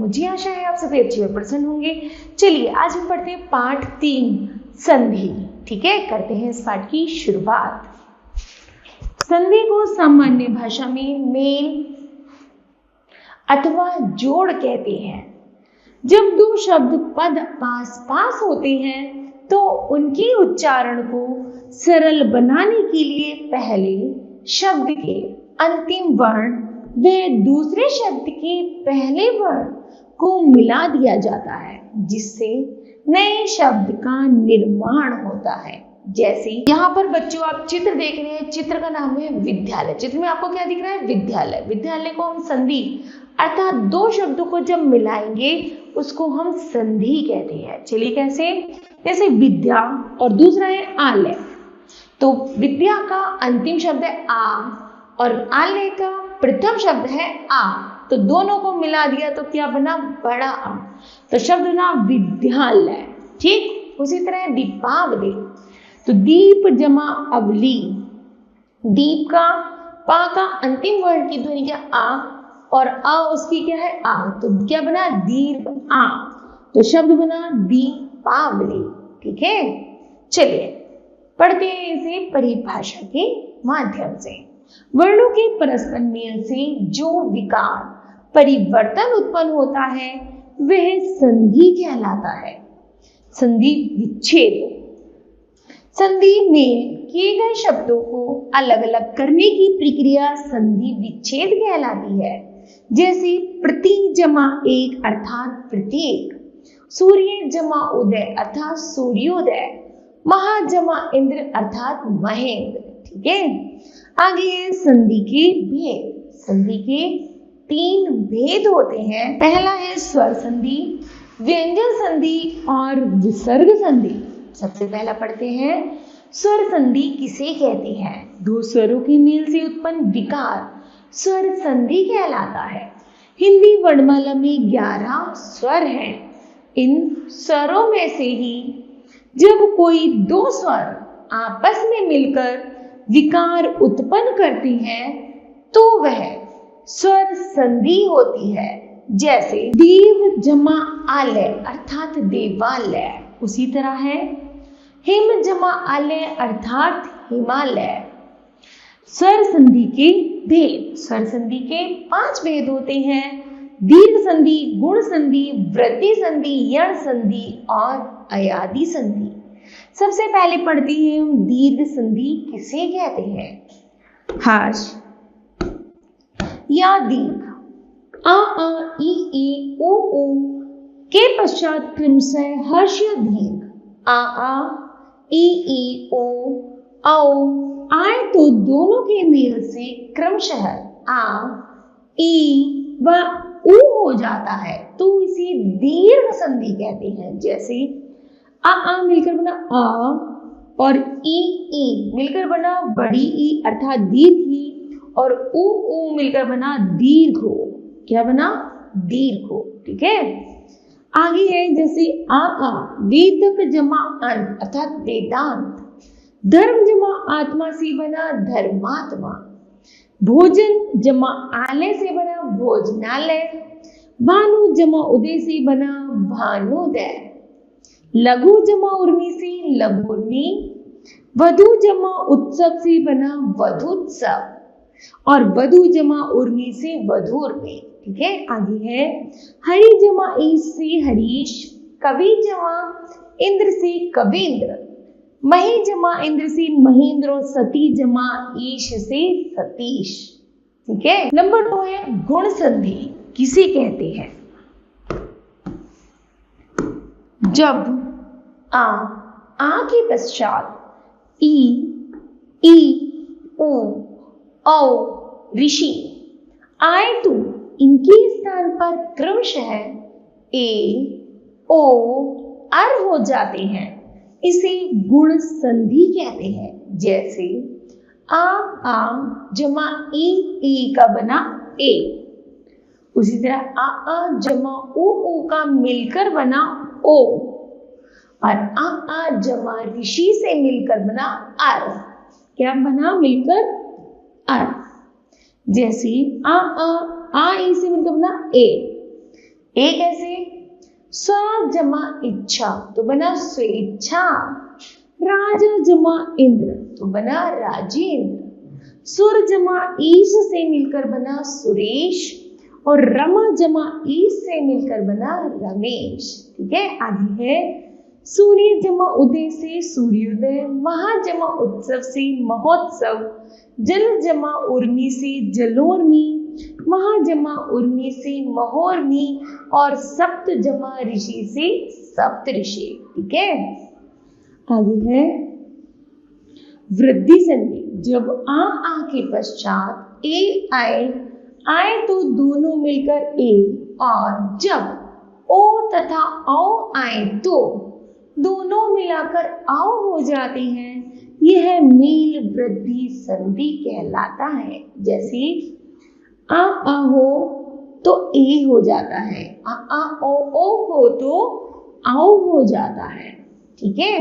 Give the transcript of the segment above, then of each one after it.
मुझे आशा है आप सभी अच्छे और प्रसन्न होंगे। चलिए आज हम पढ़ते हैं पाठ 3 संधि। ठीक है, करते हैं इस पाठ की शुरुआत। संधि को सामान्य भाषा में मेल अथवा जोड़ कहते हैं। जब दो शब्द पद पास पास होते हैं तो उनके उच्चारण को सरल बनाने के लिए पहले शब्द के अंतिम वर्ण व दूसरे शब्द के पहले वर्ण को मिला दिया जाता है, जिससे नए शब्द का निर्माण होता है। जैसे यहाँ पर बच्चों आप चित्र देख रहे हैं, चित्र का नाम है विद्यालय। चित्र में आपको क्या दिख रहा है? विद्यालय। विद्यालय को हम संधि अर्थात दो शब्दों को जब मिलाएंगे उसको हम संधि कहते हैं। चलिए कैसे? जैसे विद्या और दूसरा है आलय। तो विद्या का अंतिम शब्द है आ और आलय का प्रथम शब्द है आ, तो दोनों को मिला दिया तो क्या बना? बड़ा आ, तो शब्द बना विद्यालय। ठीक, उसी तरह दीपावली। तो दीप जमा अवली, दीप का पा का अंतिम वर्ण की ध्वनि क्या? आ और आ उसकी क्या है? आ, तो क्या बना? दीर्घ आ, तो शब्द बना दीपावली। ठीक है, चलिए पढ़ते हैं इसे परिभाषा के माध्यम से। वर्णों के परस्पर मेल से जो विकार परिवर्तन उत्पन्न होता है वह संधि कहलाता है। संधि विच्छेद। संधि में किए गए शब्दों को अलग अलग करने की प्रक्रिया संधि विच्छेद कहलाती है। जैसे प्रति जमा एक अर्थात प्रत्येक, सूर्य जमा उदय अर्थात सूर्योदय, महा जमा इंद्र अर्थात महेंद्र। ठीक है, आगे है संधि के भेद। संधि के 3 भेद होते हैं। पहला है स्वर संधि, व्यंजन संधि और विसर्ग संधि। सबसे पहला पढ़ते हैं स्वर संधि किसे कहते हैं? दो स्वरों के मेल से उत्पन्न विकार स्वर संधि कहलाता है। हिंदी वर्णमाला में 11 स्वर हैं। इन स्वरों में से ही जब कोई दो स्वर आपस में मिलकर विकार उत्पन्न करती हैं तो वह स्वर संधि होती है। जैसे देव जमा आलय अर्थात देवालय, उसी तरह है हिम जमा आलय अर्थात हिमालय। स्वर संधि के भेद। स्वर संधि के 5 भेद होते हैं। दीर्घ संधि, गुण संधि, वृद्धि संधि, यण संधि और अयादि संधि। सबसे पहले पढ़ते हैं हम दीर्घ संधि किसे कहते हैं? हर्ष या दीर्घ आ ई उ के पश्चात क्रमशः हर्ष या दीर्घ आ ई ओ औ आए तो दोनों के मेल से क्रमशः आ ई व उ हो जाता है तो इसे दीर्घ संधि कहते हैं। जैसे आ मिलकर बना आ और ई मिलकर बना बड़ी ई अर्थात दीर्घ ई, और उ मिलकर बना दीर्घ हो। क्या बना? दीर्घ हो। ठीक है, आगे है जैसे आ वेदक जमा अन अर्थात वेदांत, धर्म जमा आत्मा से बना धर्मात्मा, भोजन जमा आलय से बना भोजनालय, भानु जमा उदय से बना भानुदय, लघु जमा उर्मी से लघुर्मी, वधु जमा उत्सव से बना वधुत्सव और वधु जमा उर्मी से वधुर्मी। ठीक है, आगे है हरि जमा ईश से हरीश, कवि जमा इंद्र से कवींद्र, मही जमा इंद्र से महेंद्र और सती जमा ईश से सतीश। ठीक है, नंबर 2 है गुण संधि किसे कहते हैं? जब आ के पश्चात ई उ औ ऋषि आए तो इनके स्थान पर क्रमशः ए ओ अर हो जाते हैं। इसे गुण संधि कहते हैं। जैसे आ जमा ई का बना ए, उसी तरह आ जमा उ का मिलकर बना ओ, और आ जमा ऋषि से मिलकर बना अर। क्या बना? मिलकर अर। जैसे आ ई से मिलकर बना ए, ए कैसे? स्व जमा इच्छा तो बना स्वेच्छा। राजा जमा इंद्र तो बना राजेंद्र। सुर जमा ईश से मिलकर बना सुरेश और रमा जमा ईश से मिलकर बना रमेश। ठीक है, आगे है सूर्य जमा उदय से सूर्योदय, महा जमा उत्सव से महोत्सव, जल जमा उर्मी से जलोर्मी, महा जमा उर्मी से महोर्मी और सप्त जमा ऋषि से सप्त ऋषि। ठीक है, आगे है वृद्धि संधि। जब आ के पश्चात ए आए तो दोनों मिलकर ए, और जब ओ तथा औ आए तो दोनों मिलाकर आओ हो जाते हैं। यह मेल वृद्धि संधि कहलाता है। जैसे आ हो तो ए हो जाता है, आ ओ हो तो आओ हो जाता है। ठीक है,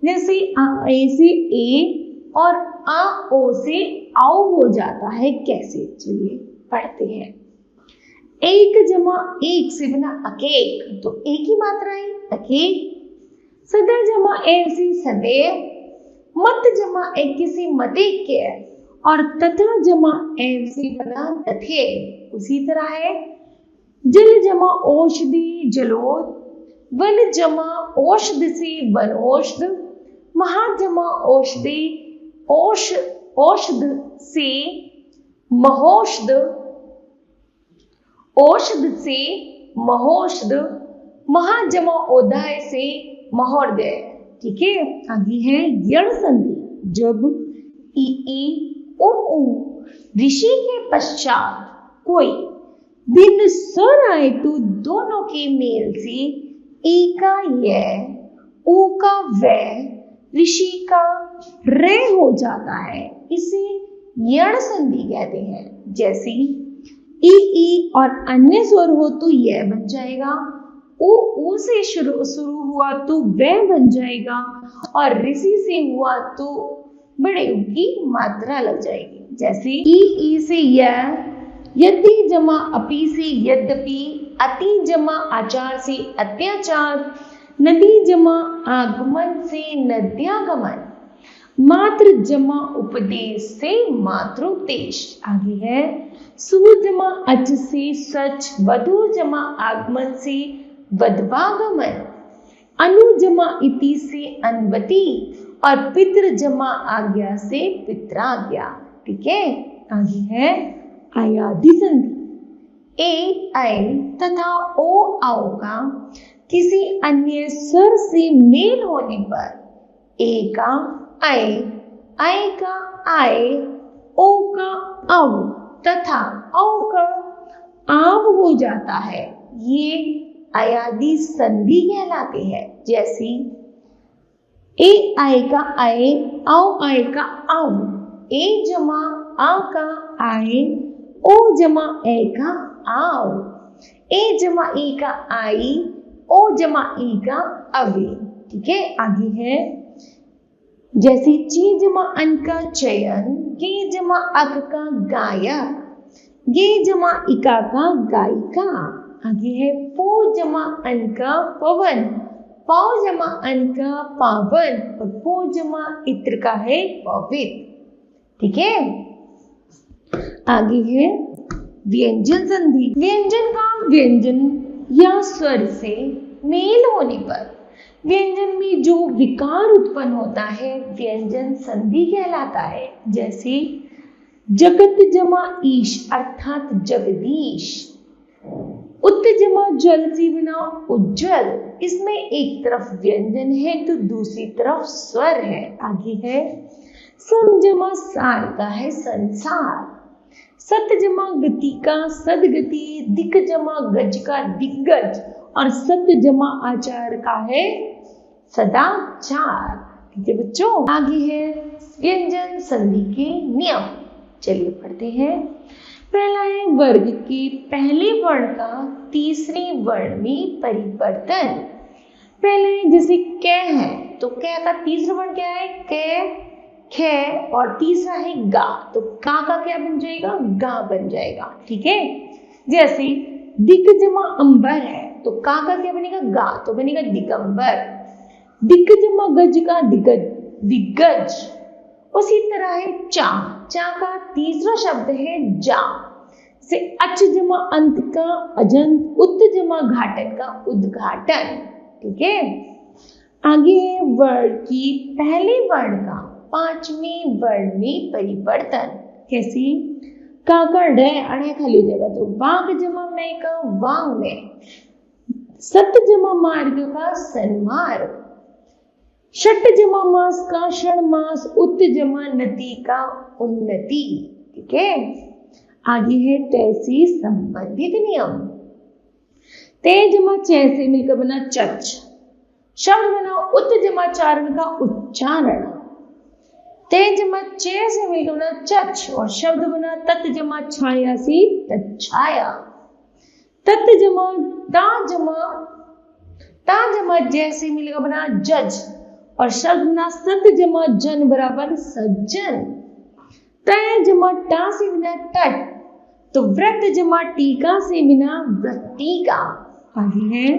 जैसे आ से ए और आ ओ से आओ हो जाता है। कैसे? चलिए पढ़ते हैं। एक जमा एक से बना अकेक, तो एक ही मात्रा है अकेक। सदा जमा ए से सदैव, मत जमा एक से मतेक्य और तथा जमा ए से बना तथे। उसी तरह है जल जमा औषधि जलोद, वन जमा औषध से वनौषध, महा जमा औषधि औषध से महौषध, औषध से महौषध, महा जमा ओदाय से महोदय। ठीक है, आगे है यण संधि। जब ई उ ऋषि के पश्चात कोई भिन्न स्वर आए तो दोनों के मेल से ए का य, ओ का व, ऋषि का रे हो जाता है। इसे यण संधि कहते हैं। जैसे ई और अन्य स्वर हो तो यह बन जाएगा, ओ से शुरू हुआ तो वह बन जाएगा, और ऋषि से हुआ तो बड़े ऊ की मात्रा लग जाएगी। जैसे ई से यह, यदि जमा अपि से यद्यपि, अति जमा आचार से अत्याचार, नदी जमा आगमन से नद्यागमन, मात्र जमा उपदेश से मात्रोपदेश। आगे है सु जमा अच से सच, वधु जमा आगमन से वधवागमन, अनु जमा इति से अन्वति और पितृ जमा आज्ञा से पित्राज्ञा। ठीक है, आगे है आयादि संधि। ए आए तथा ओ आओ का किसी अन्य स्वर से मेल होने पर ए का आए, आए का आए, ओ का औ तथा औ का आव हो जाता है। ये अयादि संधि कहलाते हैं। जैसे ए आए का आए, औ आए का आव, ए जमा आ का आए, ओ जमा ए का आव, ए जमा ए का आई, ओ जमा ई का अवे। ठीक है, आगे है जैसे ची जमा अन का चयन, गे जमा अक का गायक, गे जमा इका का गायिका। आगे है पो जमा अन का पवन, पाव जमा अन का पावन और पो जमा इत्र का है पवित्र। ठीक है, आगे है व्यंजन संधि। व्यंजन का व्यंजन या स्वर से मेल होने पर व्यंजन में जो विकार उत्पन्न होता है व्यंजन संधि कहलाता है। जैसे जगत जमा ईश अर्थात जगदीश, उत्त जमा जल से बना उज्जवल। इसमें एक तरफ व्यंजन है तो दूसरी तरफ स्वर है। आगे है सम जमा सार का है संसार, सत जमा गति का सदगति, दिक जमा गज का दिग्गज और सत जमा आचार का है सदाचार। ठीक है बच्चों, आगे है व्यंजन संधि के नियम। चलिए पढ़ते हैं। पहला है वर्ग के पहले वर्ण का तीसरे वर्ण में परिवर्तन। पहले जैसे क है तो क का तीसरा वर्ण क्या है? क, ख और तीसरा है गा, तो का क्या बन जाएगा? गा बन जाएगा। ठीक है, जैसे दिक जमा अंबर है तो का क्या बनेगा, गा तो बनेगा दिगंबर। दिक जमा गज का दिग्गज। उसी तरह है चा, चा का तीसरा शब्द है जा, से अच जमा अंत का अजंत, उत जमा घाटन का उद्घाटन। ठीक है, आगे है वर्ण की पहले वर्ण का पांचवें वर्ण में परिवर्तन। कैसे, का डे अड़े खाली हो जाएगा तो वाग जमा मैं का वांग में, सत जमा मार्ग का सन्मार्ग, षट जमा मास का षणमास, उत जमा नति का उन्नति। ठीक है, आगे है तैसे संबंधित नियम। ते जमा चे से मिलकर बना चच, शब्द बना उत जमा चारण का उच्चारण। ते जमा चे से मिलकर बना चच और शब्द बना तत् जमा छाया से तच्छाया। तत् जमा ता जमा जैसे मिलेगा बना जज और शब्द बना सत जमा जन बराबर सज्जन। तय जमा टा से बिना तट तो व्रत जमा टीका से बिना वृत्तिका। आगे है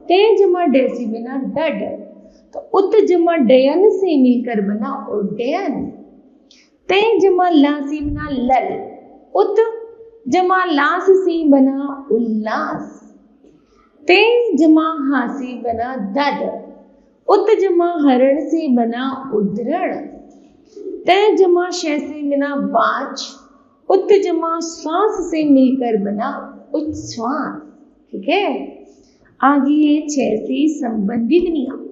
ते जमा डे से बिना डड तो उत जमा डयन से मिलकर बना उड्डयन। ते जमा ला से बिना लल, उत जमा लास से बना उल्लास। ते जमा हा से बना दद, उत जमा हरण से बना उद्धरण। ते जमा शय से बना वाच, उत जमा श्वास से मिलकर बना उच्छ्वास। ठीक है, आगे ये छह से संबंधित नियम।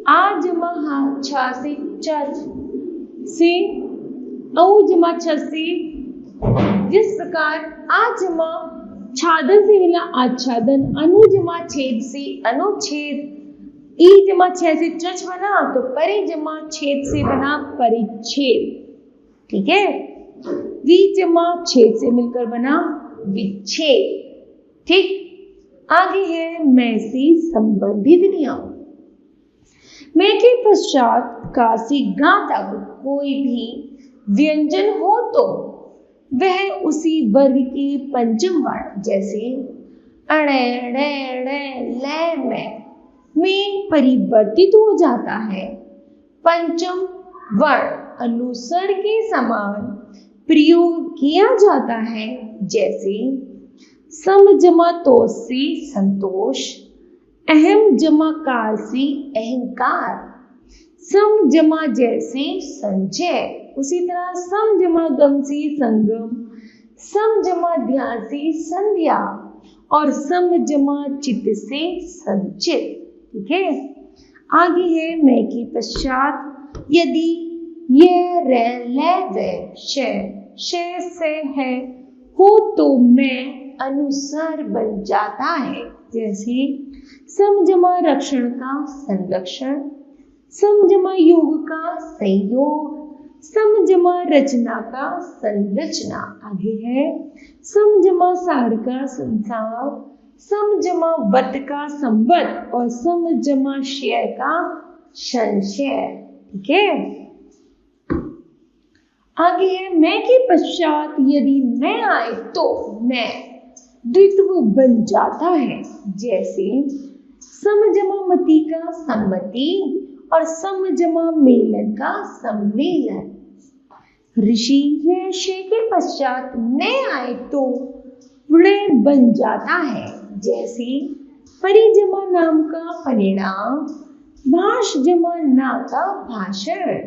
आ जमा हा छा से चच से, औ जमा छ से, जिस प्रकार आ जमा छादन से मिला आच्छादन, अनु जमा छेद से अनुच्छेद, ई जमा छह से चच बना तो परि जमा छेद से बना परिच्छेद। ठीक है, वी जमा छेद से मिलकर बना विच्छेद। ठीक, आगे है मैं से संबंधित नियम। मैं के पश्चात का से गा तक कोई भी व्यंजन हो तो वह उसी वर्ग के पंचम वर्ण जैसे अड़े ड़े ड़े ले में परिवर्तित हो जाता है। पंचम वर्ण अनुस्वर के समान प्रयोग किया जाता है, जैसे सम जमा तोष से संतोष, अहम जमा कार से अहंकार, सम जमा जैसे संचय। उसी तरह सम जमा गम से संगम, सम जमा ध्यान से संध्या और सम जमा चित्त से संचित। ठीक है, आगे है मैं के पश्चात यदि ये रे ले वे शय से है हो तो मैं अनुसार बन जाता है, जैसे सम जमा रक्षण का संरक्षण, सम जमा योग का संयोग, सम जमा रचना का संरचना। आगे है सम जमा सार का संसार, सम जमा वत का संवत और सम जमा शय का संशय। ठीक है, आगे है मैं के पश्चात यदि मैं आए तो मैं द्वित्व बन जाता है, जैसे सम जमा मति का सम्मति और सम जमा मेलन का सम्मेलन। ऋषि ऋषि के पश्चात ने आए तो वृण बन जाता है, जैसे परिजमा नाम का परिणाम, भाष जमा ना का भाषण,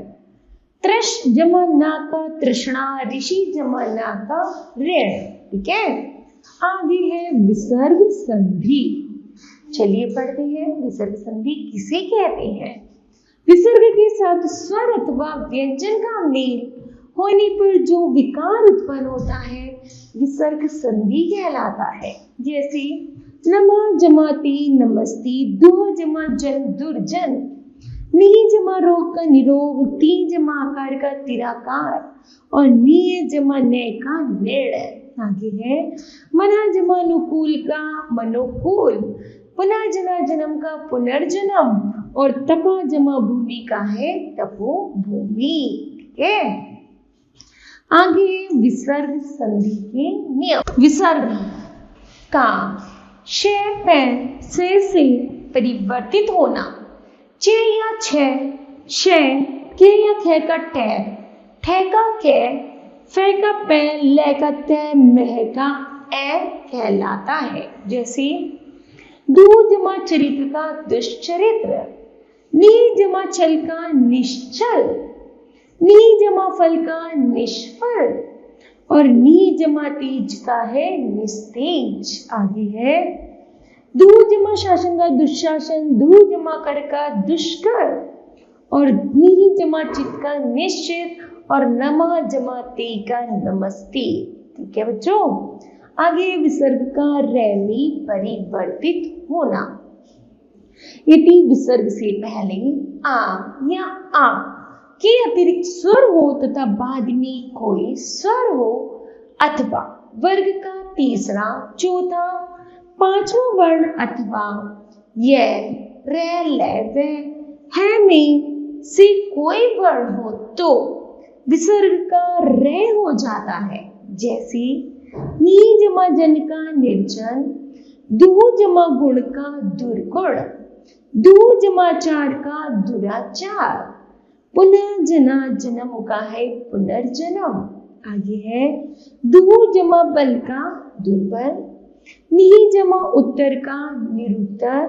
त्रश जमा ना का तृष्णा, ऋषि जमा ना का ऋण। ठीक है, आगे है विसर्ग संधि। चलिए पढ़ते हैं विसर्ग संधि किसे कहते हैं। विसर्ग के साथ स्वर अथवा व्यंजन का मेल होने पर जो विकार उत्पन्न होता है विसर्ग संधि कहलाता है, जैसे नमा जमाती नमस्ती, दुह जमा जन दुर्जन, नी जमा रोग का निरोग, ती जमा आकार का तिराकार और नीय जमा नय का निर्णय। आगे है मना जमा अनुकूल का मनोकूल, पुनः जना जन्म का पुनर्जन्म और तपा जमा भूमि का है तपो भूमि। ठीक है, आगे विसर्ग संधि के नियम। विसर्ग का, शे पे से परिवर्तित होना, चे या छे, शे के या खे का टे, ठे का के, फे का पे, ले का ते, मह का ए कहलाता है। जैसे दू जमा चरित्र का दुष्चरित्र, नी जमा चल का निश्चल, नी जमा फल का निष्फल और नी जमा तेज का है निस्तेज। आगे है दू जमा शासन का दुशासन, दू जमा कर का दुष्कर और नी जमा चित का निश्चित और नमा जमा ते का नमस्ते। ठीक है बच्चों। आगे विसर्ग का रे में परिवर्तित होना। यदि विसर्ग से पहले आ या आ के अतिरिक्त स्वर हो तथा बाद में कोई स्वर हो अथवा वर्ग का तीसरा, चौथा, पांचवा वर्ण अथवा ये, रे, ले, वे, है में से कोई वर्ण हो तो विसर्ग का रे हो जाता है। जैसे नी जमा जन का निर्जन, दू जमा गुण का दुर्गुण, दू जमा चार का दुराचार, पुनः जना जन्म का है पुनर्जन्म। आगे है दू जमा बल का दुर्बल, नी जमा उत्तर का निरुत्तर,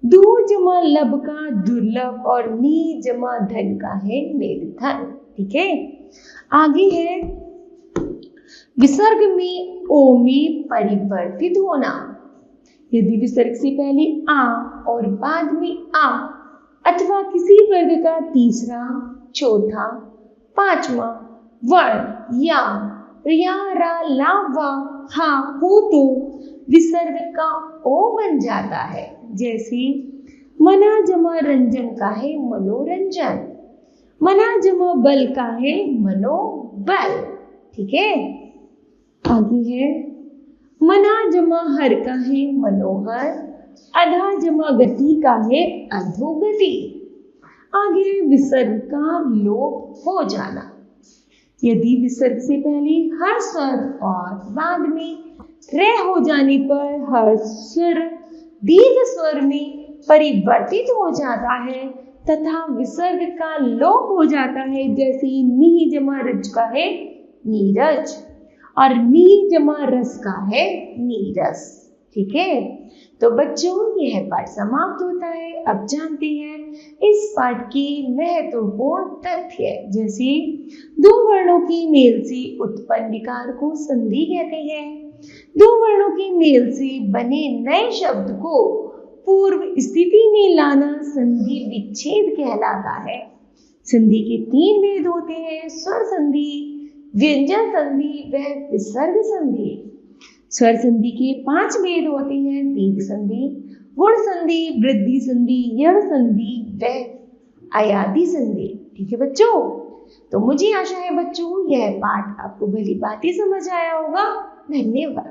दू जमा लब का दुर्लभ और नी जमा धन का है निर्धन। ठीक है। आगे है विसर्ग में ओ में परिवर्तित होना। यदि विसर्ग से पहले आ और बाद में आ अथवा किसी वर्ग का तीसरा, चौथा, पांचवा वर्ण या रा, ला, वा, हा हो तो विसर्ग का ओ बन जाता है। जैसे मना जमा रंजन का है मनोरंजन, मना जमा बल का है मनोबल। ठीक है। आगे है मना जमा हर का है मनोहर, अधा जमा गति का है अधोगति। आगे विसर्ग का लोप हो जाना। यदि विसर्ग से पहले हर स्वर और बाद में रे हो जाने पर हर स्वर दीर्घ स्वर में परिवर्तित हो जाता है तथा विसर्ग का लोप हो जाता है। जैसे नी जमा रज का है नीरज और नी जमा रस का है नीरस। ठीक है। तो बच्चों यह पाठ समाप्त होता है। अब जानते हैं इस पाठ के महत्वपूर्ण तथ्य। जैसे दो वर्णों की मेल से उत्पन्न विकार को संधि कहते हैं। दो वर्णों के मेल से बने नए शब्द को पूर्व स्थिति में लाना संधि विच्छेद कहलाता है। संधि के 3 भेद होते हैं, स्वर संधि, व्यंजन संधि व विसर्ग संधि। स्वर संधि के 5 भेद होते हैं, दीर्घ संधि, गुण संधि, वृद्धि संधि, यण संधि व अयादि संधि। ठीक है बच्चों। तो मुझे आशा है बच्चों यह पाठ आपको भली भांति समझ आया होगा। धन्यवाद।